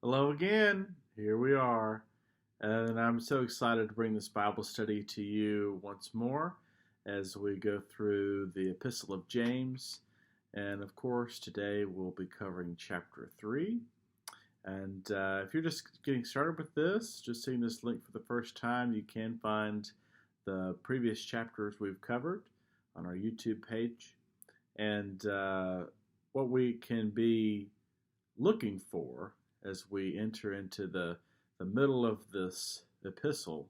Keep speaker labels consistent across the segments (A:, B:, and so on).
A: Hello again. Here we are. And I'm so excited to bring this Bible study to you once more as we go through the Epistle of James. And of course, today we'll be covering chapter 3. And if you're just getting started with this, just seeing this link for the first time, you can find the previous chapters we've covered on our YouTube page. And what we can be looking for as we enter into the middle of this epistle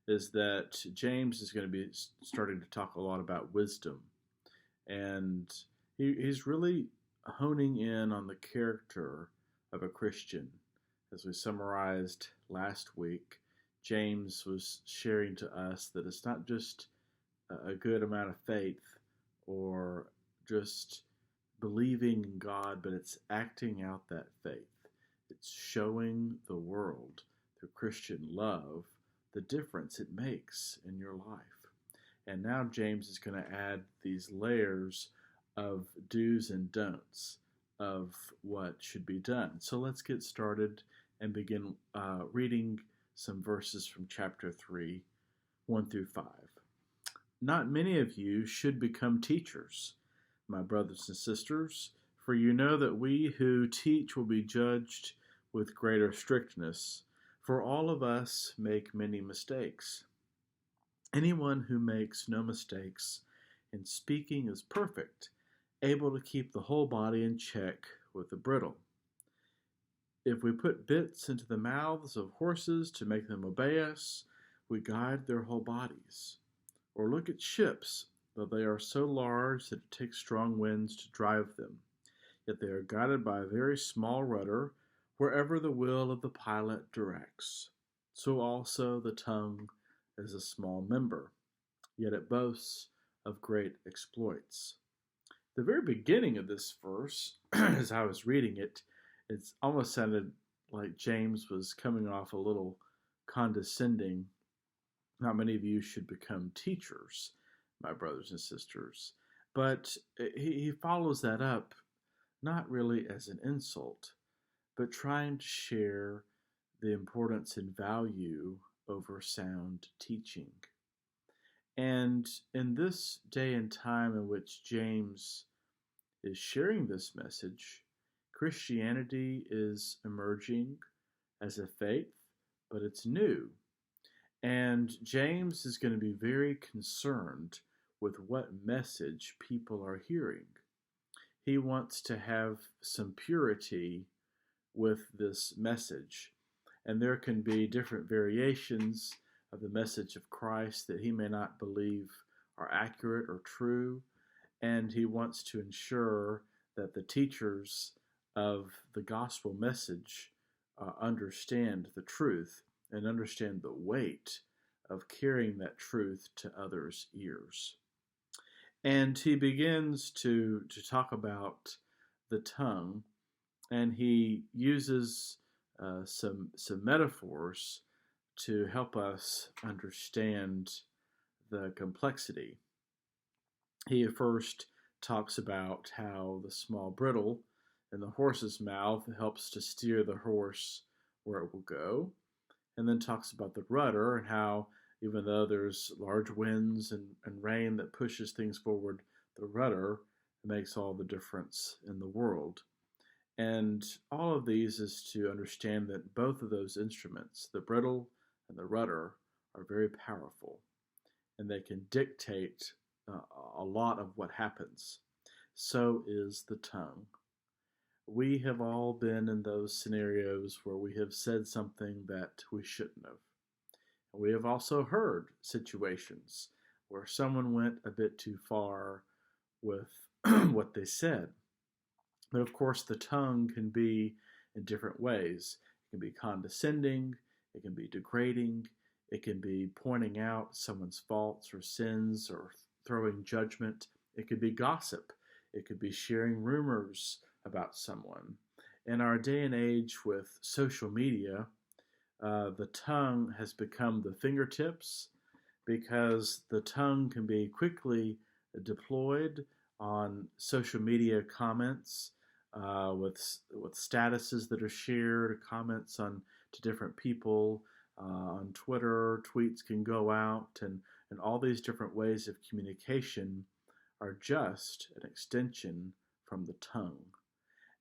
A: is that James is going to be starting to talk a lot about wisdom. And he's really honing in on the character of a Christian. As we summarized last week, James was sharing to us that it's not just a good amount of faith or just believing in God, but it's acting out that faith. It's showing the world through Christian love the difference it makes in your life. And now James is going to add these layers of do's and don'ts of what should be done. So let's get started and begin reading some verses from chapter 3, 1 through 5. Not many of you should become teachers, my brothers and sisters, for you know that we who teach will be judged with greater strictness, for all of us make many mistakes. Anyone who makes no mistakes in speaking is perfect, able to keep the whole body in check with the bridle. If we put bits into the mouths of horses to make them obey us, we guide their whole bodies. Or look at ships, though they are so large that it takes strong winds to drive them. Yet they are guided by a very small rudder, wherever the will of the pilot directs. So also the tongue is a small member, yet it boasts of great exploits. The very beginning of this verse, as I was reading it, it almost sounded like James was coming off a little condescending. Not many of you should become teachers, my brothers and sisters. But he follows that up not really as an insult, but trying to share the importance and value over sound teaching. And in this day and time in which James is sharing this message, Christianity is emerging as a faith, but it's new. And James is going to be very concerned with what message people are hearing. He wants to have some purity with this message. And there can be different variations of the message of Christ that he may not believe are accurate or true. And he wants to ensure that the teachers of the gospel message understand the truth and understand the weight of carrying that truth to others' ears. And he begins to talk about the tongue, and he uses some metaphors to help us understand the complexity. He first talks about how the small bridle in the horse's mouth helps to steer the horse where it will go, and then talks about the rudder and how even though there's large winds and rain that pushes things forward, the rudder makes all the difference in the world. And all of these is to understand that both of those instruments, the bridle and the rudder, are very powerful, and they can dictate a lot of what happens. So is the tongue. We have all been in those scenarios where we have said something that we shouldn't have. We have also heard situations where someone went a bit too far with what they said. But of course, the tongue can be in different ways. It can be condescending, it can be degrading, it can be pointing out someone's faults or sins or throwing judgment. It could be gossip. It could be sharing rumors about someone. In our day and age with social media, the tongue has become the fingertips because the tongue can be quickly deployed on social media comments with statuses that are shared, comments to different people on Twitter. Tweets can go out, and all these different ways of communication are just an extension from the tongue.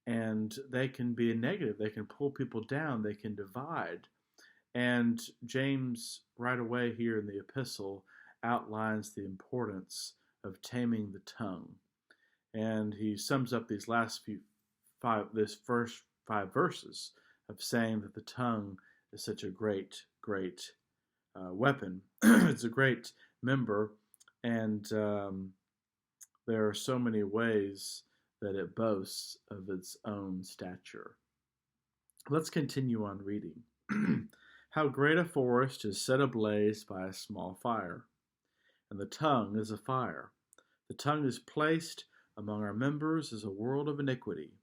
A: And they can be a negative. They can pull people down. They can divide. And James, right away here in the epistle, outlines the importance of taming the tongue. And he sums up these this first 5 verses of saying that the tongue is such a great weapon. It's a great member, and there are so many ways that it boasts of its own stature. Let's continue on reading. How great a forest is set ablaze by a small fire, and the tongue is a fire. The tongue is placed among our members as a world of iniquity.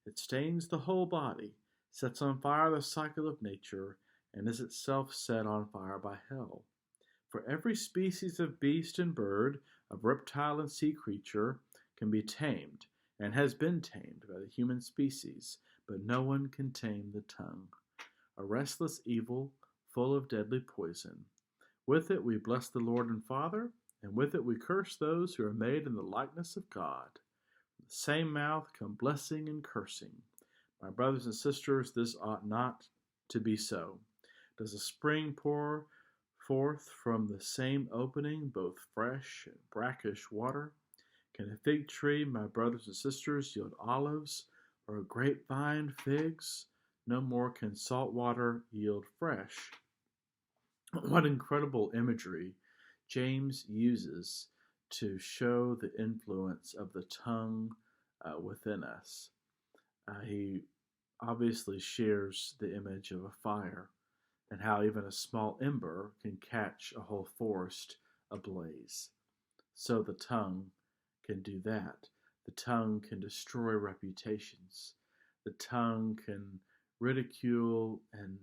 A: It stains the whole body, sets on fire the cycle of nature, and is itself set on fire by hell. For every species of beast and bird, of reptile and sea creature, can be tamed, and has been tamed by the human species, but no one can tame the tongue. A restless evil, full of deadly poison. With it we bless the Lord and Father, and with it we curse those who are made in the likeness of God. From the same mouth come blessing and cursing. My brothers and sisters, this ought not to be so. Does a spring pour forth from the same opening both fresh and brackish water? Can a fig tree, my brothers and sisters, yield olives, or a grapevine figs? No more can salt water yield fresh. What incredible imagery James uses to show the influence of the tongue within us. He obviously shares the image of a fire and how even a small ember can catch a whole forest ablaze. So the tongue can do that. The tongue can destroy reputations. The tongue can ridicule and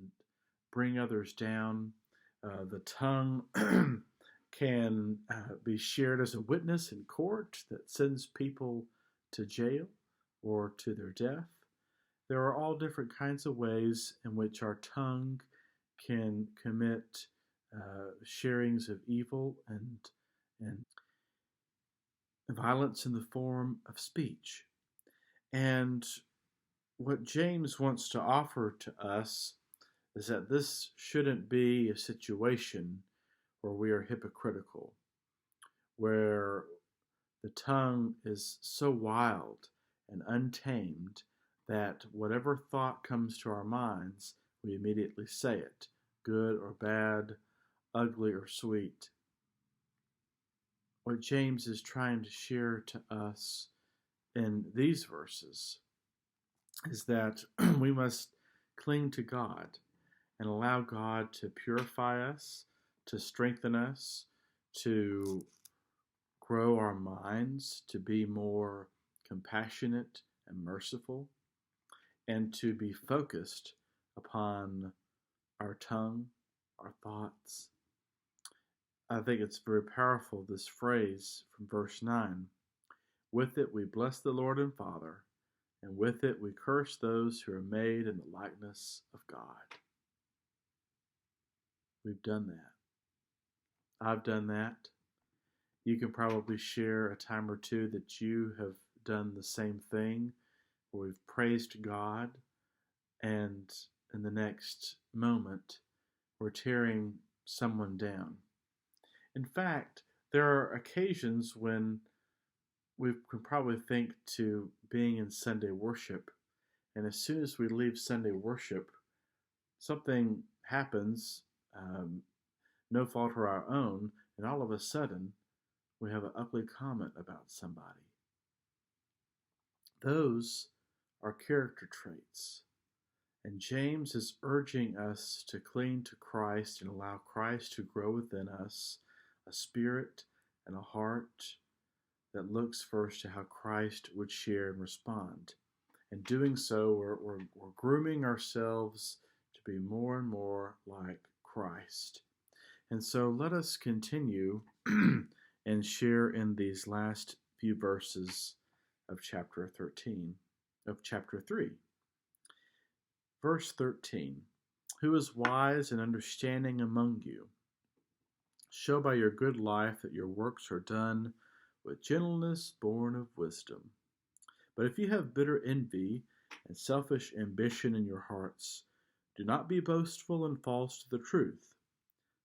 A: bring others down. The tongue can be shared as a witness in court that sends people to jail or to their death. There are all different kinds of ways in which our tongue can commit sharings of evil and violence in the form of speech. And what James wants to offer to us is that this shouldn't be a situation where we are hypocritical, where the tongue is so wild and untamed that whatever thought comes to our minds, we immediately say it, good or bad, ugly or sweet. What James is trying to share to us in these verses is that we must cling to God and allow God to purify us, to strengthen us, to grow our minds, to be more compassionate and merciful, and to be focused upon our tongue, our thoughts. I think it's very powerful, this phrase from verse 9. With it we bless the Lord and Father, and with it we curse those who are made in the likeness of God. We've done that. I've done that. You can probably share a time or two that you have done the same thing, where we've praised God, and in the next moment, we're tearing someone down. In fact, there are occasions when we can probably think to being in Sunday worship, and as soon as we leave Sunday worship, something happens, no fault of our own, and all of a sudden, we have an ugly comment about somebody. Those are character traits. And James is urging us to cling to Christ and allow Christ to grow within us a spirit and a heart that looks first to how Christ would share and respond. In doing so, we're grooming ourselves to be more and more like Christ. And so let us continue and share in these last few verses of chapter 13 of chapter 3. Verse 13, who is wise and understanding among you? Show by your good life that your works are done with gentleness born of wisdom. But if you have bitter envy and selfish ambition in your hearts, do not be boastful and false to the truth.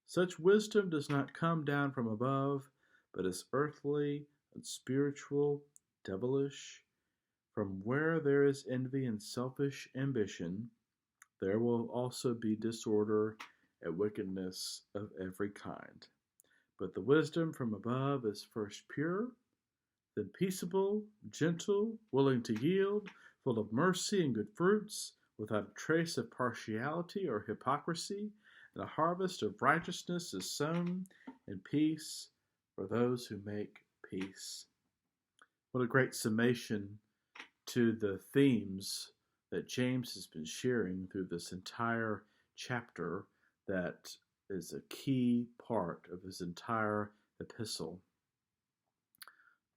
A: Such wisdom does not come down from above, but is earthly, unspiritual, devilish. From where there is envy and selfish ambition, there will also be disorder and wickedness of every kind. But the wisdom from above is first pure, then peaceable, gentle, willing to yield, full of mercy and good fruits, without a trace of partiality or hypocrisy, and a harvest of righteousness is sown in peace for those who make peace. What a great summation to the themes that James has been sharing through this entire chapter that is a key part of his entire epistle.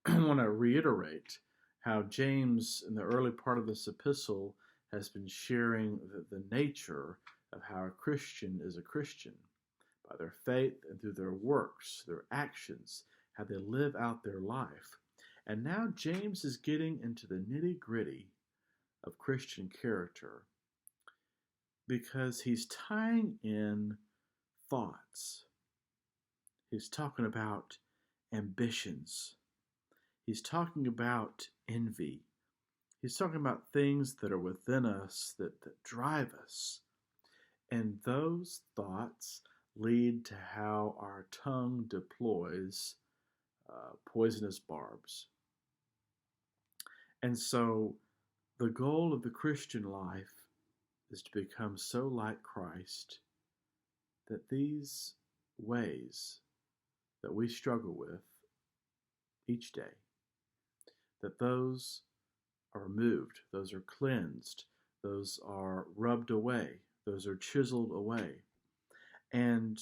A: I want to reiterate how James, in the early part of this epistle, has been sharing the nature of how a Christian is a Christian, by their faith and through their works, their actions, how they live out their life. And now James is getting into the nitty-gritty of Christian character because he's tying in thoughts. He's talking about ambitions. He's talking about envy. He's talking about things that are within us that drive us. And those thoughts lead to how our tongue deploys poisonous barbs. And so the goal of the Christian life is to become so like Christ that these ways that we struggle with each day, that those are removed, those are cleansed, those are rubbed away, those are chiseled away. And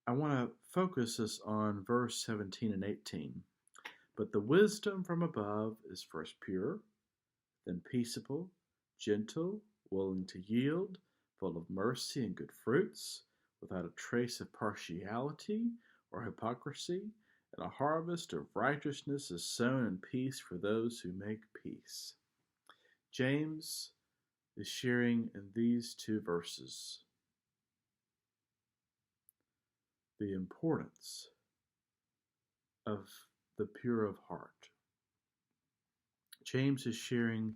A: I want to focus us on verse 17 and 18. But the wisdom from above is first pure, then peaceable, gentle, willing to yield, full of mercy and good fruits, without a trace of partiality or hypocrisy, and a harvest of righteousness is sown in peace for those who make peace. James is sharing in these two verses the importance of the pure of heart. James is sharing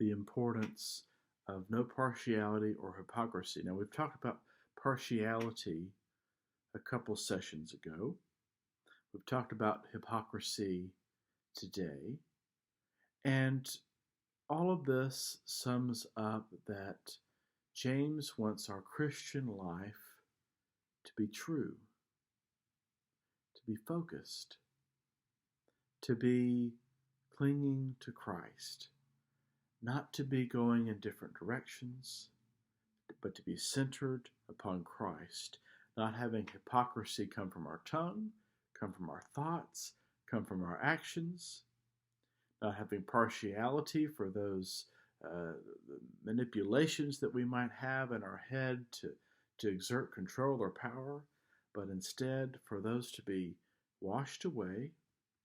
A: the importance of no partiality or hypocrisy. Now, we've talked about partiality a couple sessions ago. We've talked about hypocrisy today. And all of this sums up that James wants our Christian life to be true, to be focused, to be clinging to Christ, not to be going in different directions, but to be centered upon Christ, not having hypocrisy come from our tongue, come from our thoughts, come from our actions, not having partiality for those manipulations that we might have in our head to exert control or power, but instead for those to be washed away,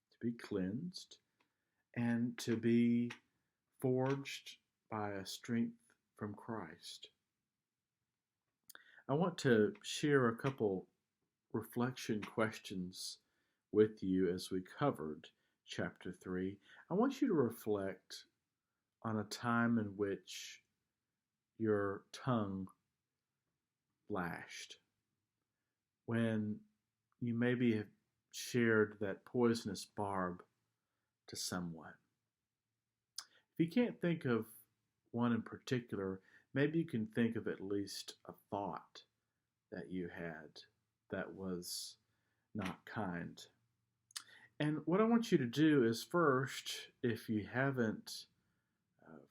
A: to be cleansed, and to be forged by a strength from Christ. I want to share a couple reflection questions with you as we covered chapter 3. I want you to reflect on a time in which your tongue lashed, when you maybe have shared that poisonous barb to someone. If you can't think of one in particular, maybe you can think of at least a thought that you had that was not kind. And what I want you to do is first, if you haven't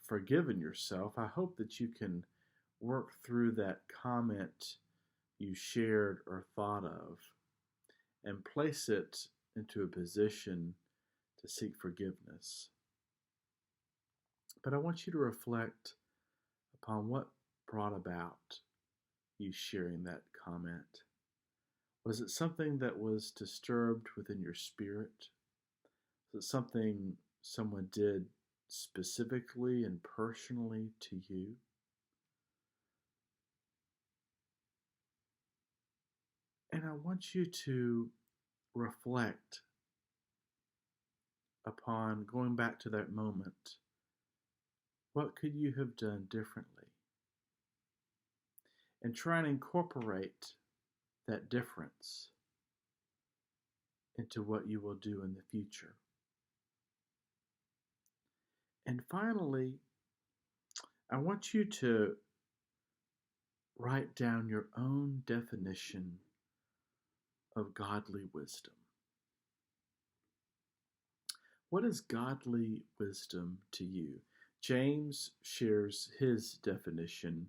A: forgiven yourself, I hope that you can work through that comment you shared or thought of and place it into a position to seek forgiveness. But I want you to reflect upon what brought about you sharing that comment. Was it something that was disturbed within your spirit? Was it something someone did specifically and personally to you? And I want you to reflect upon going back to that moment. What could you have done differently? And try and incorporate that difference into what you will do in the future. And finally, I want you to write down your own definition of godly wisdom. What is godly wisdom to you? James shares his definition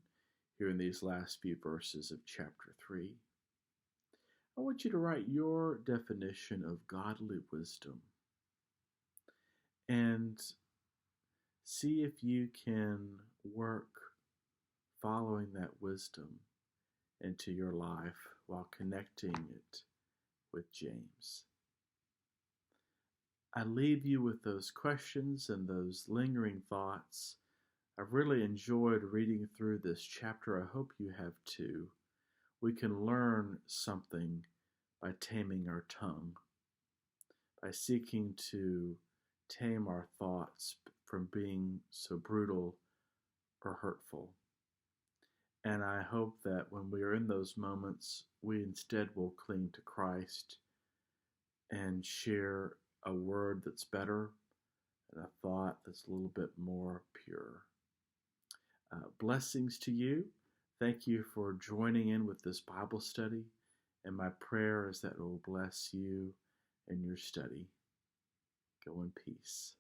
A: here in these last few verses of chapter 3. I want you to write your definition of godly wisdom and see if you can work following that wisdom into your life while connecting it with James. I leave you with those questions and those lingering thoughts. I've really enjoyed reading through this chapter. I hope you have too. We can learn something by taming our tongue, by seeking to tame our thoughts from being so brutal or hurtful. And I hope that when we are in those moments, we instead will cling to Christ and share a word that's better and a thought that's a little bit more pure. Blessings to you. Thank you for joining in with this Bible study. And my prayer is that it will bless you in your study. Go in peace.